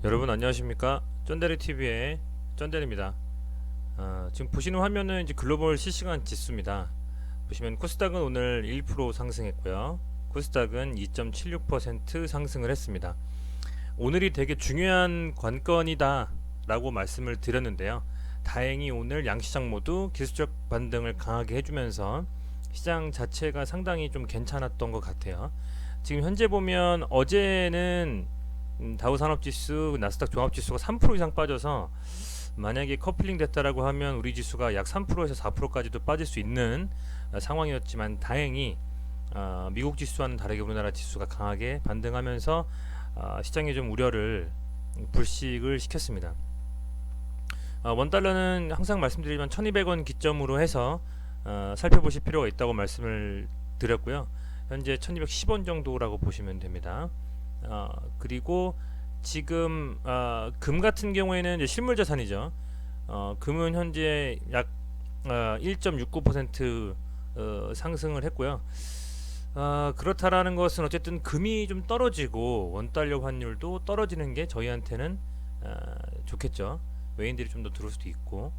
여러분 안녕하십니까? 쩐데리TV의 쩐데리입니다. 지금 보시는 화면은 이제 글로벌 실시간 지수입니다. 보시면 코스닥은 오늘 1% 상승했고요. 코스닥은 2.76% 상승을 했습니다. 오늘이 되게 중요한 관건이다 라고 말씀을 드렸는데요. 다행히 오늘 양시장 모두 기술적 반등을 강하게 해주면서 시장 자체가 상당히 좀 괜찮았던 것 같아요. 지금 현재 보면 어제는 다우산업지수, 나스닥 종합지수가 3% 이상 빠져서 만약에 커플링 됐다라고 하면 우리 지수가 약 3%에서 4%까지도 빠질 수 있는 상황이었지만 다행히 미국 지수와는 다르게 우리나라 지수가 강하게 반등하면서 시장의 좀 우려를 불식을 시켰습니다. 원달러는 항상 말씀드리지만 1200원 기점으로 해서 살펴보실 필요가 있다고 말씀을 드렸고요. 현재 1210원 정도라고 보시면 됩니다. 그리고 지금 금 같은 경우에는 이제 실물 자산이죠. 금은 현재 약 1.69% 상승을 했고요. 그렇다라는 것은 어쨌든 금이 좀 떨어지고 원달러 환율도 떨어지는 게 저희한테는 좋겠죠. 외인들이 좀 더 들어올 수도 있고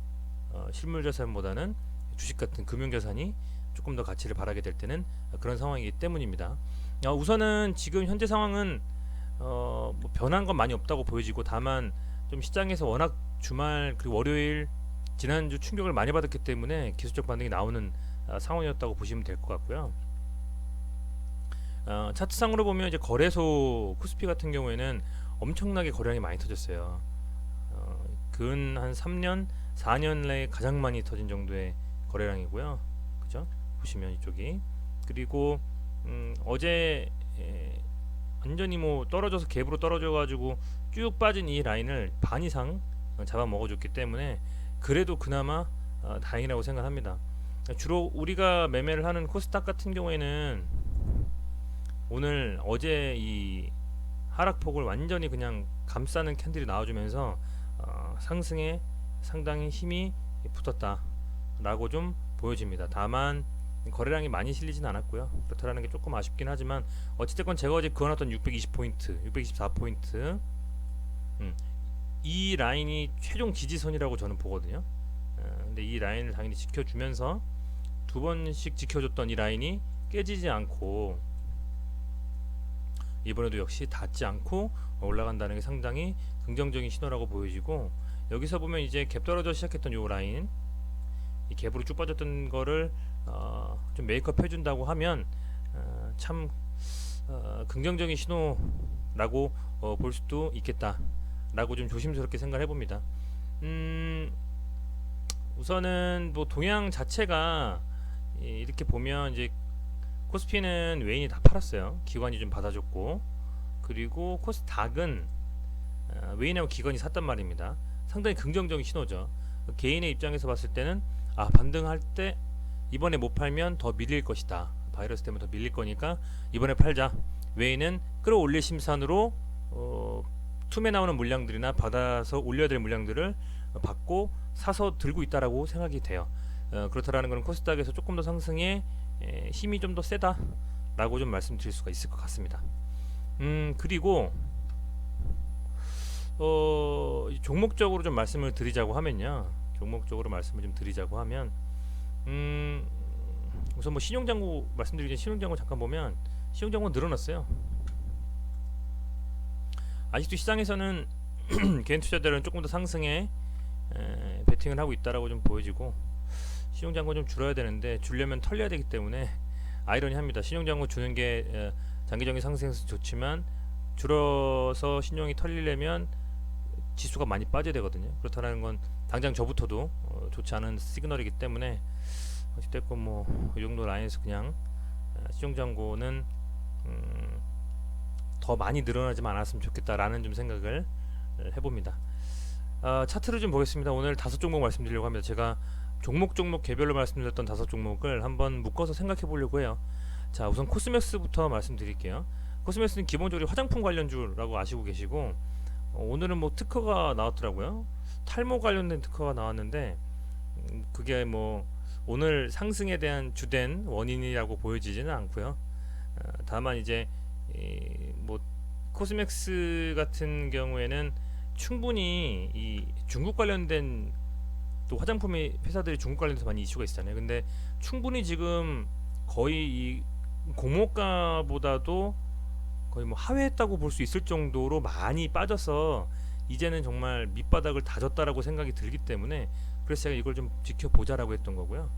실물 자산보다는 주식 같은 금융 자산이 조금 더 가치를 바라게 될 때는 그런 상황이기 때문입니다. 우선은 지금 현재 상황은 뭐 변한 건 많이 없다고 보여지고 다만 좀 시장에서 워낙 주말 그리고 월요일 지난주 충격을 많이 받았기 때문에 기술적 반등이 나오는 상황이었다고 보시면 될 것 같고요. 차트상으로 보면 이제 거래소 코스피 같은 경우에는 엄청나게 거래량이 많이 터졌어요. 근 한 3년, 4년 내에 가장 많이 터진 정도의 거래량이고요. 그죠? 보시면 이쪽이 그리고 어제 완전히 뭐 떨어져서 갭으로 떨어져가지고 쭉 빠진 이 라인을 반 이상 잡아먹어줬기 때문에 그래도 그나마 다행이라고 생각합니다. 주로 우리가 매매를 하는 코스닥 같은 경우에는 오늘 어제 이 하락폭을 완전히 그냥 감싸는 캔들이 나와주면서 상승에 상당히 힘이 붙었다라고 좀 보여집니다. 다만 거래량이 많이 실리진 않았고요. 그렇다라는 게 조금 아쉽긴 하지만 어찌됐건 제가 어제 그어놨던 620포인트, 624포인트 이 라인이 최종 지지선이라고 저는 보거든요. 근데 이 라인을 당연히 지켜주면서 두 번씩 지켜줬던 이 라인이 깨지지 않고 이번에도 역시 닿지 않고 올라간다는 게 상당히 긍정적인 신호라고 보여지고 여기서 보면 이제 갭 떨어져 시작했던 요 라인 이 갭으로 쭉 빠졌던 거를 좀 메이크업 해준다고 하면 참 긍정적인 신호라고 볼 수도 있겠다라고 좀 조심스럽게 생각을 해봅니다. 우선은 뭐 동향 자체가 이렇게 보면 이제 코스피는 외인이 다 팔았어요. 기관이 좀 받아줬고 그리고 코스닥은 외인하고 기관이 샀단 말입니다. 상당히 긍정적인 신호죠. 개인의 입장에서 봤을 때는 반등할 때 이번에 못 팔면 더 밀릴 것이다. 바이러스 때문에 더 밀릴 거니까 이번에 팔자. 외인은 끌어올릴 심산으로 툼에 나오는 물량들이나 받아서 올려야 될 물량들을 받고 사서 들고 있다라고 생각이 돼요. 그렇다라는 것은 코스닥에서 조금 더 상승에 힘이 좀 더 세다라고 좀 말씀드릴 수가 있을 것 같습니다. 그리고 종목적으로 좀 말씀을 드리자고 하면요. 종목적으로 말씀을 좀 드리자고 하면 우선 뭐 신용장고 말씀드리기 전에 신용장고 잠깐 보면 신용장고 늘어났어요. 아직도 시장에서는 개인 투자자들은 조금 더 상승에 베팅을 하고 있다라고 좀 보여지고 신용장고 좀 줄여야 되는데 줄려면 털려야 되기 때문에 아이러니합니다. 신용장고 주는 게 장기적인 상승에서 좋지만 줄어서 신용이 털리려면 지수가 많이 빠져야 되거든요. 그렇다는 건 당장 저부터도 좋지 않은 시그널이기 때문에 어찌됐건 뭐 이 정도 라인에서 그냥 신용장고는 더 많이 늘어나지만 않았으면 좋겠다라는 좀 생각을 해봅니다. 차트를 좀 보겠습니다. 오늘 5종목 말씀드리려고 합니다. 제가 종목 개별로 말씀드렸던 5종목을 한번 묶어서 생각해 보려고 해요. 자, 우선 코스맥스부터 말씀드릴게요. 코스맥스는 기본적으로 화장품 관련주라고 아시고 계시고 오늘은 뭐 특허가 나왔더라고요. 탈모 관련된 특허가 나왔는데 그게 뭐 오늘 상승에 대한 주된 원인이라고 보여지지는 않고요. 다만 이제 뭐 코스맥스 같은 경우에는 충분히 이 중국 관련된 또 화장품의 회사들이 중국 관련해서 많이 이슈가 있잖아요. 근데 충분히 지금 거의 이 공모가보다도 거의 뭐 하회했다고 볼 수 있을 정도로 많이 빠져서 이제는 정말 밑바닥을 다졌다라고 생각이 들기 때문에 그래서 제가 이걸 좀 지켜보자라고 했던 거고요.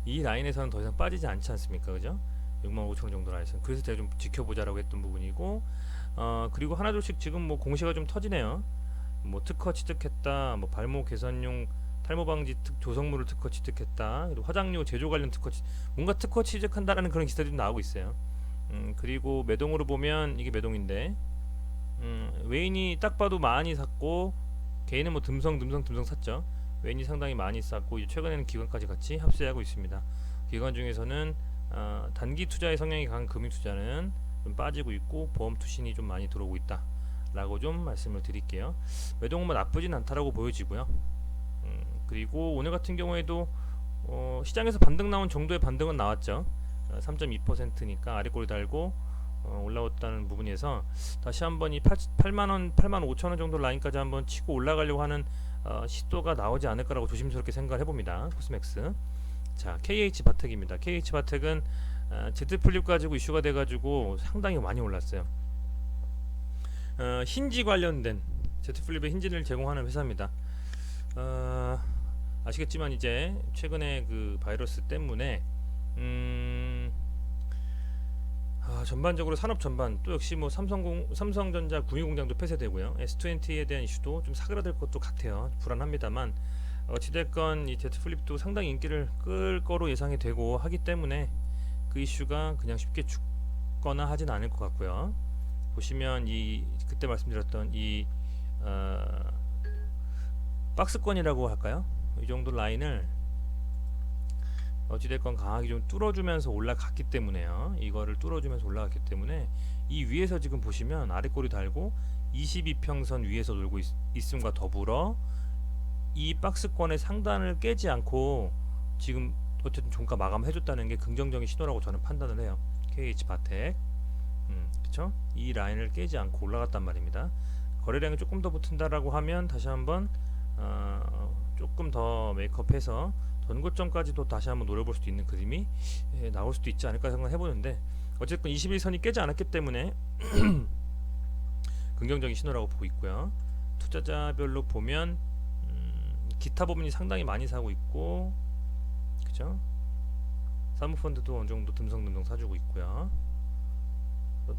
이 라인에서는 더 이상 빠지지 않지 않습니까, 그죠? 65,000원 정도 라인에서 그래서 제가 좀 지켜보자라고 했던 부분이고, 그리고 하나둘씩 지금 뭐 공시가 좀 터지네요. 뭐 특허 취득했다, 뭐 발목 개선용 탈모 방지 조성물을 특허 취득했다, 그리고 화장료 제조 관련 특허 뭔가 특허 취득한다라는 그런 기사들이 좀 나오고 있어요. 그리고 매동으로 보면 이게 매동인데, 외인이 딱 봐도 많이 샀고 개인은 뭐 듬성 샀죠. 외인이 상당히 많이 쌌고 이제 최근에는 기관까지 같이 합세하고 있습니다. 기관 중에서는 단기 투자의 성향이 강한 금융 투자는 좀 빠지고 있고 보험 투신이 좀 많이 들어오고 있다 라고 좀 말씀을 드릴게요. 매동은 뭐 나쁘진 않다라고 보여지고요. 그리고 오늘 같은 경우에도 시장에서 반등 나온 정도의 반등은 나왔죠. 3.2%니까 아래꼬리 달고 올라왔다는 부분에서 다시 한번 이 8만원, 85,000원 정도 라인까지 한번 치고 올라가려고 하는 시도가 나오지 않을까라고 조심스럽게 생각을 해봅니다. 코스맥스. 자, KH바텍입니다. KH바텍은 Z플립 가지고 이슈가 돼가지고 상당히 많이 올랐어요. 힌지 관련된 Z플립의 힌지를 제공하는 회사입니다. 아시겠지만 이제 최근에 그 바이러스 때문에 전반적으로 산업 전반 또 역시 뭐 삼성전자 구미공장도 폐쇄되고요. S20에 대한 이슈도 좀 사그라들 것도 같아요. 불안합니다만 어찌됐건 이 Z플립도 상당히 인기를 끌 거로 예상이 되고 하기 때문에 그 이슈가 그냥 쉽게 죽거나 하진 않을 것 같고요. 보시면 이 그때 말씀드렸던 이 박스권이라고 할까요? 이 정도 라인을 어찌됐건 강하게 좀 뚫어주면서 올라갔기 때문에요. 이거를 뚫어주면서 올라갔기 때문에 이 위에서 지금 보시면 아래꼬리 달고 22평선 위에서 놀고 있음과 더불어 이 박스권의 상단을 깨지 않고 지금 어쨌든 종가 마감해줬다는 게 긍정적인 신호라고 저는 판단을 해요. KH바텍, 그쵸? 이 라인을 깨지 않고 올라갔단 말입니다. 거래량이 조금 더 붙은다라고 하면 다시 한번 조금 더 메이크업해서 전고점까지도 다시 한번 노려볼 수도 있는 그림이 나올 수도 있지 않을까 생각해보는데 어쨌든 21선이 깨지 않았기 때문에 긍정적인 신호라고 보고 있고요. 투자자별로 보면 기타 부분이 상당히 많이 사고 있고, 그죠? 사모펀드도 어느 정도 듬성듬성 사주고 있고요.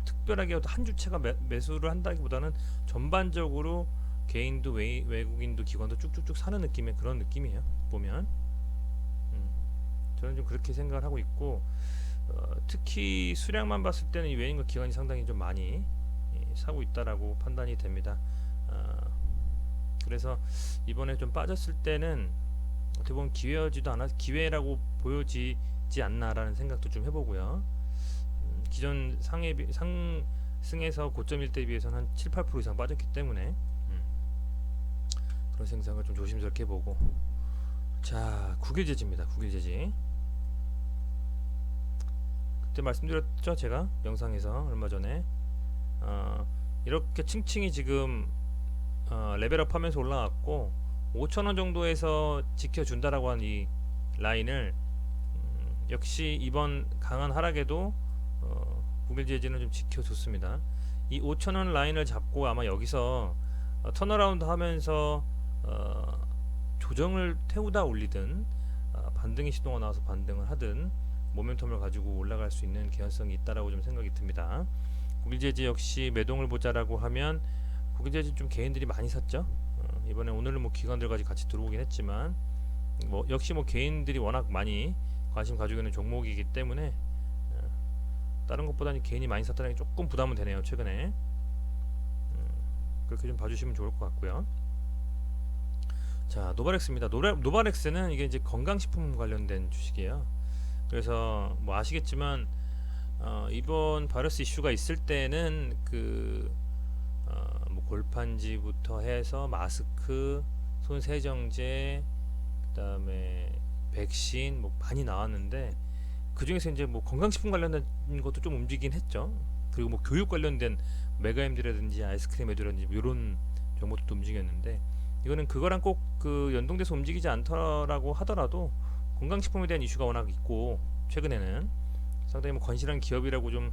특별하게 한 주체가 매수를 한다기보다는 전반적으로 개인도 외국인도 기관도 쭉쭉쭉 사는 느낌의 그런 느낌이에요. 보면 저는 좀 그렇게 생각을 하고 있고, 특히 수량만 봤을 때는 이 외인과 기관이 상당히 좀 많이 사고 있다라고 판단이 됩니다. 그래서 이번에 좀 빠졌을 때는 어떻게 보면 기회라고 보여지지 않나라는 생각도 좀 해보고요. 기존 상승에서 고점일 때 비해서는 한 7-8% 이상 빠졌기 때문에 그런 생각을 좀 조심스럽게 해보고, 자, 국유재지입니다. 국유재지. 그때 말씀드렸죠, 제가 영상에서 얼마 전에 이렇게 층층이 지금 레벨업하면서 올라왔고 5,000원 정도에서 지켜준다라고 한 이 라인을 역시 이번 강한 하락에도 국유재지는 좀 지켜줬습니다. 이 5,000원 라인을 잡고 아마 여기서 턴어라운드 하면서 조정을 태우다 올리든 반등의 시도가 나와서 반등을 하든 모멘텀을 가지고 올라갈 수 있는 개연성이 있다라고 좀 생각이 듭니다. 국유재지 역시 매동을 보자라고 하면 국유재지 좀 개인들이 많이 샀죠. 이번에 오늘은 뭐 기관들까지 같이 들어오긴 했지만 뭐 역시 뭐 개인들이 워낙 많이 관심 가지고 있는 종목이기 때문에 다른 것보다는 개인이 많이 샀다는 게 조금 부담은 되네요. 최근에 그렇게 좀 봐주시면 좋을 것 같고요. 자, 노바렉스입니다. 노바렉스는 이게 이제 건강식품 관련된 주식이에요. 그래서 뭐 아시겠지만 이번 바이러스 이슈가 있을 때는 뭐 골판지부터 해서 마스크, 손 세정제, 그다음에 백신 뭐 많이 나왔는데 그 중에서 이제 뭐 건강식품 관련된 것도 좀 움직이긴 했죠. 그리고 뭐 교육 관련된 메가엠디라든지 아이스크림 에듀라든지 뭐 이런 종목도 움직였는데, 이거는 그거랑 꼭 그 연동돼서 움직이지 않더라고 하더라도 건강식품에 대한 이슈가 워낙 있고 최근에는 상당히 뭐 건실한 기업이라고 좀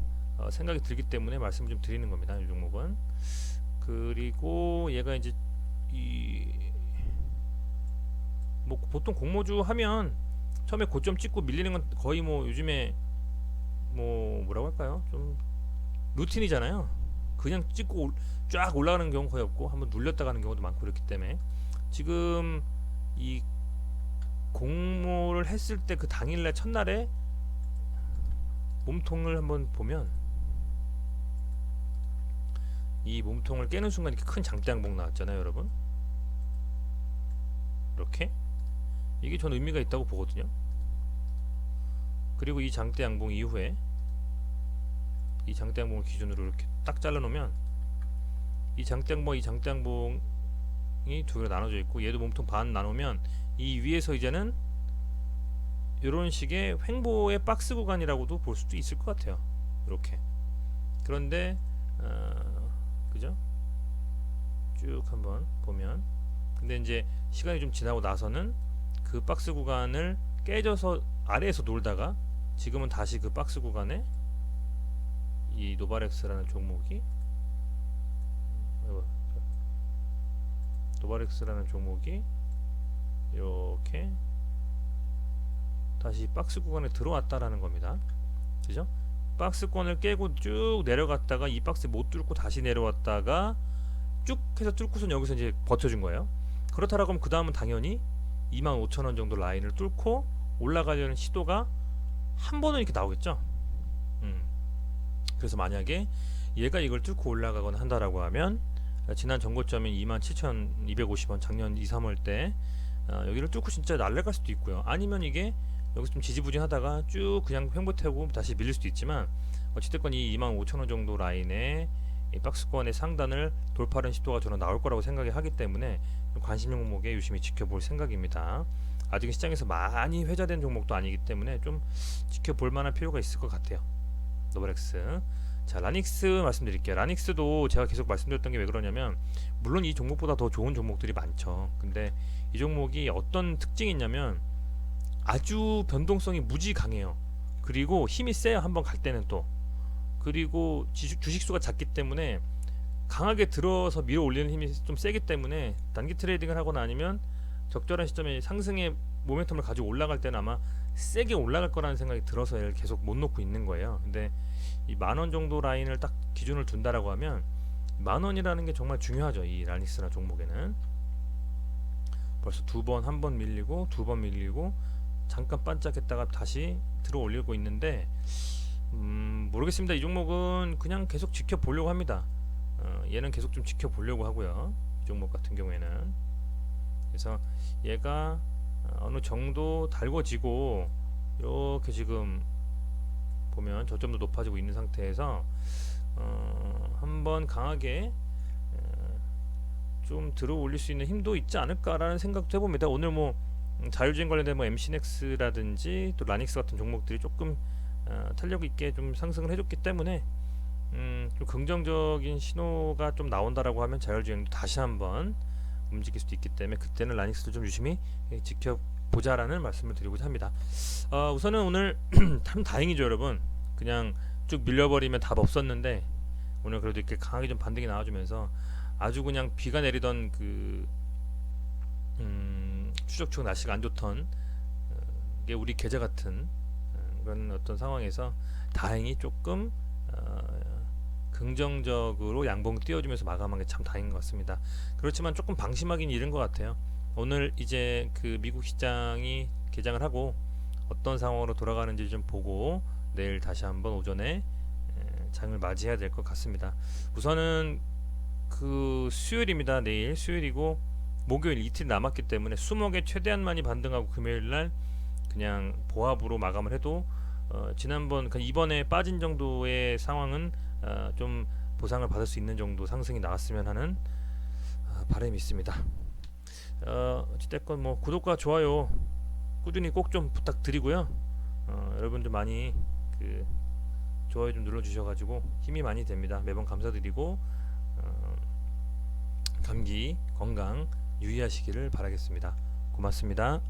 생각이 들기 때문에 말씀을 좀 드리는 겁니다. 이 종목은. 그리고 얘가 이제 이 뭐 보통 공모주 하면 처음에 고점 찍고 밀리는 건 거의 뭐 요즘에 뭐 뭐라고 할까요? 좀 루틴이잖아요. 그냥 찍고 쫙 올라가는 경우 거의 없고 한번 눌렸다 가는 경우도 많고 그렇기 때문에 지금 이 공모를 했을 때 그 당일날 첫날에 몸통을 한번 보면 이 몸통을 깨는 순간 이렇게 큰 장대 양봉 나왔잖아요, 여러분. 이렇게 이게 전 의미가 있다고 보거든요. 그리고 이 장대 양봉 이후에 이 장대 양봉을 기준으로 이렇게 딱 잘라 놓으면 이 장대 양봉이 두 개로 나눠져 있고 얘도 몸통 반 나누면 이 위에서 이제는 이런 식의 횡보의 박스 구간이라고도 볼 수도 있을 것 같아요. 이렇게. 그런데 그죠? 쭉 한번 보면, 근데 이제 시간이 좀 지나고 나서는 그 박스 구간을 깨져서 아래에서 놀다가 지금은 다시 그 박스 구간에 이 노바렉스라는 종목이 이렇게 다시 박스 구간에 들어왔다라는 겁니다. 그죠? 박스권을 깨고 쭉 내려갔다가 이 박스 못 뚫고 다시 내려왔다가 쭉 해서 뚫고선 여기서 이제 버텨준 거예요. 그렇다라고 하면 그 다음은 당연히 25,000원 정도 라인을 뚫고 올라가려는 시도가 한 번은 이렇게 나오겠죠. 그래서 만약에 얘가 이걸 뚫고 올라가거나 한다라고 하면 지난 전고점인 27,250원 작년 2, 3월 때 여기를 뚫고 진짜 날아갈 수도 있고요. 아니면 이게 여기서 좀 지지부진하다가 쭉 그냥 횡보태고 다시 밀릴 수도 있지만, 어찌됐건 이 25,000원 정도 라인에 이 박스권의 상단을 돌파하는 시도가 저는 나올 거라고 생각이 하기 때문에 관심 종목에 유심히 지켜볼 생각입니다. 아직 시장에서 많이 회자된 종목도 아니기 때문에 좀 지켜볼 만한 필요가 있을 것 같아요. 노바렉스. 자, 라닉스 말씀드릴게요. 라닉스도 제가 계속 말씀드렸던 게 왜 그러냐면, 물론 이 종목보다 더 좋은 종목들이 많죠. 근데 이 종목이 어떤 특징이 있냐면 아주 변동성이 무지 강해요. 그리고 힘이 세요. 한번 갈 때는 또. 그리고 주식수가 작기 때문에 강하게 들어서 밀어 올리는 힘이 좀 세기 때문에 단기 트레이딩을 하거나 아니면 적절한 시점에 상승의 모멘텀을 가지고 올라갈 때는 아마 세게 올라갈 거라는 생각이 들어서 얘를 계속 못 놓고 있는 거예요. 근데 이 10,000원 정도 라인을 딱 기준을 둔다라고 하면 10,000원이라는 게 정말 중요하죠. 이 라닉스나 종목에는 벌써 한 번 밀리고 두 번 밀리고 잠깐 반짝했다가 다시 들어 올리고 있는데 모르겠습니다. 이 종목은 그냥 계속 지켜보려고 합니다. 얘는 계속 좀 지켜보려고 하고요. 이 종목 같은 경우에는. 그래서 얘가 어느 정도 달궈지고 이렇게 지금 보면 저점도 높아지고 있는 상태에서 한번 강하게 좀 들어 올릴 수 있는 힘도 있지 않을까라는 생각도 해봅니다. 오늘 뭐 자율주행 관련된 뭐 MC넥스라든지 또 라닉스 같은 종목들이 조금 탄력 있게 좀 상승을 해줬기 때문에 좀 긍정적인 신호가 좀 나온다라고 하면 자율주행도 다시 한번 움직일 수도 있기 때문에 그때는 라닉스도 좀 유심히 지켜보자라는 말씀을 드리고자 합니다. 우선은 오늘 참 다행이죠, 여러분. 그냥 쭉 밀려버리면 답 없었는데 오늘 그래도 이렇게 강하게 좀 반등이 나와주면서 아주 그냥 비가 내리던 그 추적추적 날씨가 안 좋던 게 우리 계좌 같은 그런 어떤 상황에서 다행히 조금 긍정적으로 양봉 띄워주면서 마감한 게 참 다행인 것 같습니다. 그렇지만 조금 방심하긴 이른 것 같아요. 오늘 이제 그 미국 시장이 개장을 하고 어떤 상황으로 돌아가는지 좀 보고 내일 다시 한번 오전에 장을 맞이해야 될 것 같습니다. 우선은 그 수요일입니다. 내일 수요일이고 목요일 이틀 남았기 때문에 수목에 최대한 많이 반등하고 금요일날 그냥 보합으로 마감을 해도 지난번 이번에 빠진 정도의 상황은 좀 보상을 받을 수 있는 정도 상승이 나왔으면 하는 바람이 있습니다. 어찌됐건 뭐 구독과 좋아요 꾸준히 꼭 좀 부탁드리고요. 여러분들 많이 그 좋아요 좀 눌러주셔가지고 힘이 많이 됩니다. 매번 감사드리고 감기 건강 유의하시기를 바라겠습니다. 고맙습니다.